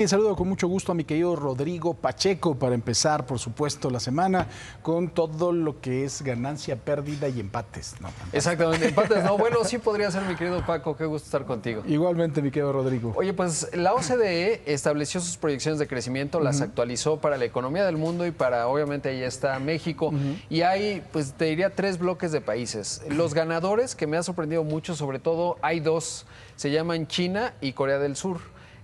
Y saludo con mucho gusto a mi querido Rodrigo Pacheco para empezar, por supuesto, la semana con todo lo que es ganancia, pérdida y empates. No, exactamente, empates no. Bueno, sí podría ser, mi querido Paco, qué gusto estar contigo. Igualmente, mi querido Rodrigo. Oye, pues la OCDE estableció sus proyecciones de crecimiento, las actualizó para la economía del mundo y para, obviamente, ahí está México. Y hay, pues te diría, 3 bloques de países. Los ganadores, que me ha sorprendido mucho, sobre todo, hay 2, se llaman China y Corea del Sur.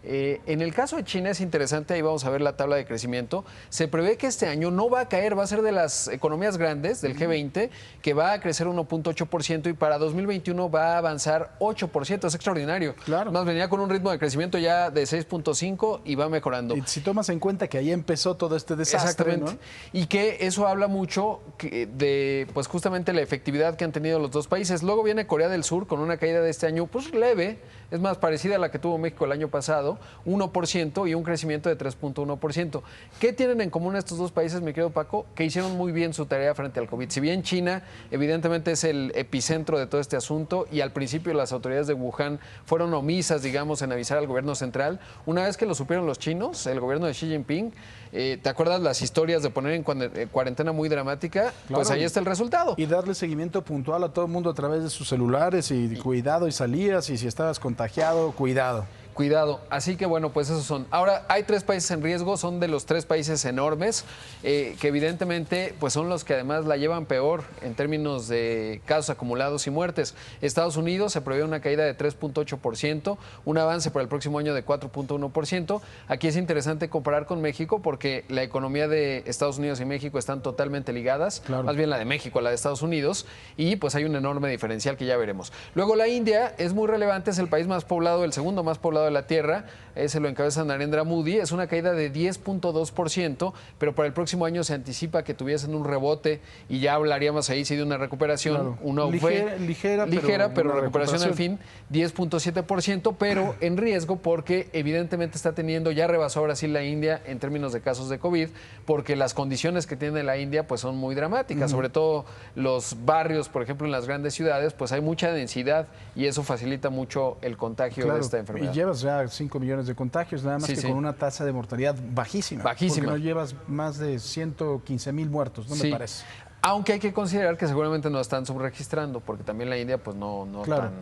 En el caso de China es interesante, ahí vamos a ver la tabla de crecimiento. Se prevé que este año no va a caer, va a ser de las economías grandes del G20, que va a crecer 1.8% y para 2021 va a avanzar 8%, es extraordinario. Claro. Más venía con un ritmo de crecimiento ya de 6.5 y va mejorando. Y si tomas en cuenta que ahí empezó todo este desastre, exactamente, ¿no? Y que eso habla mucho de, pues justamente la efectividad que han tenido los dos países. Luego viene Corea del Sur con una caída de este año, pues leve, es más parecida a la que tuvo México el año pasado, 1% y un crecimiento de 3.1%. ¿Qué tienen en común estos dos países, mi querido Paco? Que hicieron muy bien su tarea frente al COVID. Si bien China evidentemente es el epicentro de todo este asunto y al principio las autoridades de Wuhan fueron omisas, digamos, en avisar al gobierno central, una vez que lo supieron los chinos, el gobierno de Xi Jinping, ¿te acuerdas las historias de poner en cuarentena muy dramática? Claro. Pues ahí está el resultado. Y darle seguimiento puntual a todo el mundo a través de sus celulares y cuidado y salías y si estabas contagiado, cuidado. Cuidado. Así que bueno, pues esos son. Ahora, hay 3 países en riesgo, son de los 3 países enormes, que evidentemente pues son los que además la llevan peor en términos de casos acumulados y muertes. Estados Unidos se prevé una caída de 3.8%, un avance para el próximo año de 4.1%. Aquí es interesante comparar con México porque la economía de Estados Unidos y México están totalmente ligadas, claro. Más bien la de México, la de Estados Unidos, y pues hay un enorme diferencial que ya veremos. Luego la India es muy relevante, es el país más poblado, el segundo más poblado de la Tierra, ese lo encabeza Narendra Modi, es una caída de 10.2%, pero para el próximo año se anticipa que tuviesen un rebote y ya hablaríamos ahí sí de una recuperación, claro. Una ligera, pero recuperación al fin, 10.7%, pero en riesgo porque evidentemente está teniendo, ya rebasó Brasil la India en términos de casos de COVID, porque las condiciones que tiene la India pues son muy dramáticas, sobre todo los barrios, por ejemplo en las grandes ciudades, pues hay mucha densidad y eso facilita mucho el contagio de esta enfermedad. Y llevas ya 5 millones de contagios, nada más que con una tasa de mortalidad bajísima. Bajísima. Porque no llevas más de 115,000 muertos, ¿no me parece? Aunque hay que considerar que seguramente no están subregistrando, porque también la India pues no tan,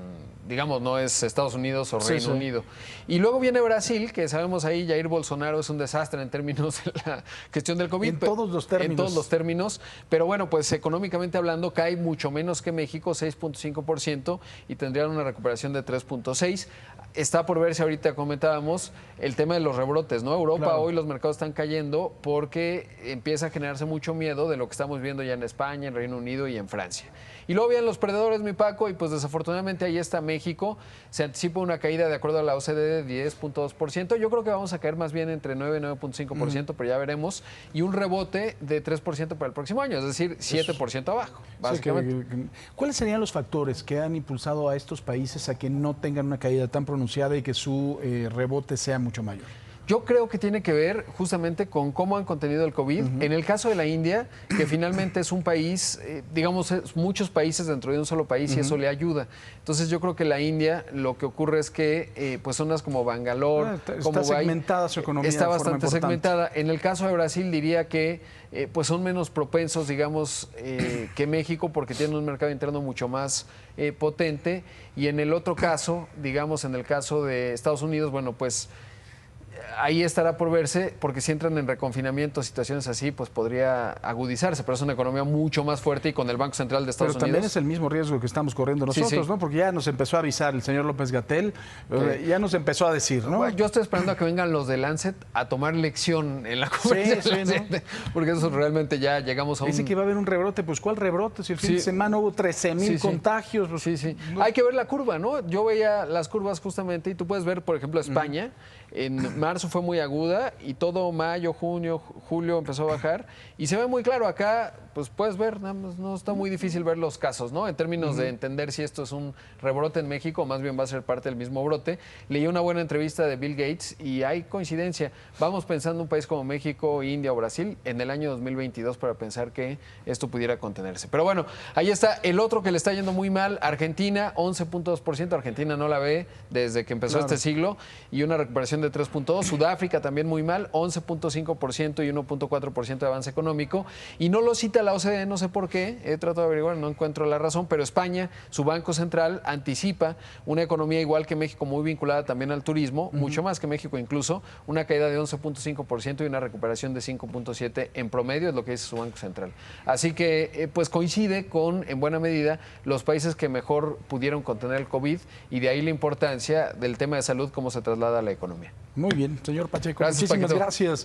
digamos, no es Estados Unidos o Reino Unido. Y luego viene Brasil, que sabemos ahí Jair Bolsonaro es un desastre en términos de la gestión del COVID. En todos los términos. En todos los términos, pero bueno, pues económicamente hablando cae mucho menos que México, 6.5%, y tendrían una recuperación de 3.6%. Está por verse ahorita, comentábamos, el tema de los rebrotes, ¿no? Europa hoy los mercados están cayendo porque empieza a generarse mucho miedo de lo que estamos viendo ya en España, en Reino Unido y en Francia. Y luego vienen los perdedores, mi Paco, y pues desafortunadamente ahí está México. Se anticipa una caída, de acuerdo a la OCDE, de 10.2%. Yo creo que vamos a caer más bien entre 9 y 9.5%, pero ya veremos. Y un rebote de 3% para el próximo año, es decir, 7% abajo, básicamente. ¿Cuáles serían los factores que han impulsado a estos países a que no tengan una caída tan pronunciada y que su rebote sea mucho mayor? Yo creo que tiene que ver justamente con cómo han contenido el COVID. En el caso de la India, que finalmente es un país, digamos, muchos países dentro de un solo país y eso le ayuda. Entonces yo creo que la India lo que ocurre es que pues zonas como Bangalore, está segmentada su economía. Está bastante segmentada. En el caso de Brasil diría que pues son menos propensos, digamos, que México porque tienen un mercado interno mucho más potente. Y en el otro caso, digamos, en el caso de Estados Unidos, bueno, pues ahí estará por verse, porque si entran en reconfinamiento, situaciones así, pues podría agudizarse, pero es una economía mucho más fuerte y con el Banco Central de Estados Unidos. Pero también es el mismo riesgo que estamos corriendo nosotros, ¿no? Porque ya nos empezó a avisar el señor López-Gatell, ya nos empezó a decir, ¿no? Bueno, yo estoy esperando a que vengan los de Lancet a tomar lección en la conferencia de Lancet, ¿no? Porque eso realmente ya llegamos a un... Dice que va a haber un rebrote, pues ¿cuál rebrote? Si el fin de semana hubo 13,000 contagios. Pues, no. Hay que ver la curva, ¿no? Yo veía las curvas justamente y tú puedes ver, por ejemplo, España. En marzo fue muy aguda y todo mayo, junio, julio empezó a bajar y se ve muy claro acá, pues puedes ver, no está muy difícil ver los casos, ¿no? En términos de entender si esto es un rebrote en México o más bien va a ser parte del mismo brote. Leí una buena entrevista de Bill Gates y hay coincidencia. Vamos pensando un país como México, India o Brasil en el año 2022 para pensar que esto pudiera contenerse. Pero bueno, ahí está el otro que le está yendo muy mal, Argentina, 11.2%. Argentina no la ve desde que empezó este siglo y una recuperación de 3.2%. Sudáfrica también muy mal, 11.5% y 1.4% de avance económico. Y no lo cita la OCDE, no sé por qué, he tratado de averiguar, no encuentro la razón, pero España, su Banco Central, anticipa una economía igual que México, muy vinculada también al turismo, mucho más que México incluso, una caída de 11.5% y una recuperación de 5.7% en promedio, es lo que dice su Banco Central. Así que pues coincide con, en buena medida, los países que mejor pudieron contener el COVID y de ahí la importancia del tema de salud, cómo se traslada a la economía. Muy bien, señor Pacheco. Gracias, Muchísimas Paquito. gracias.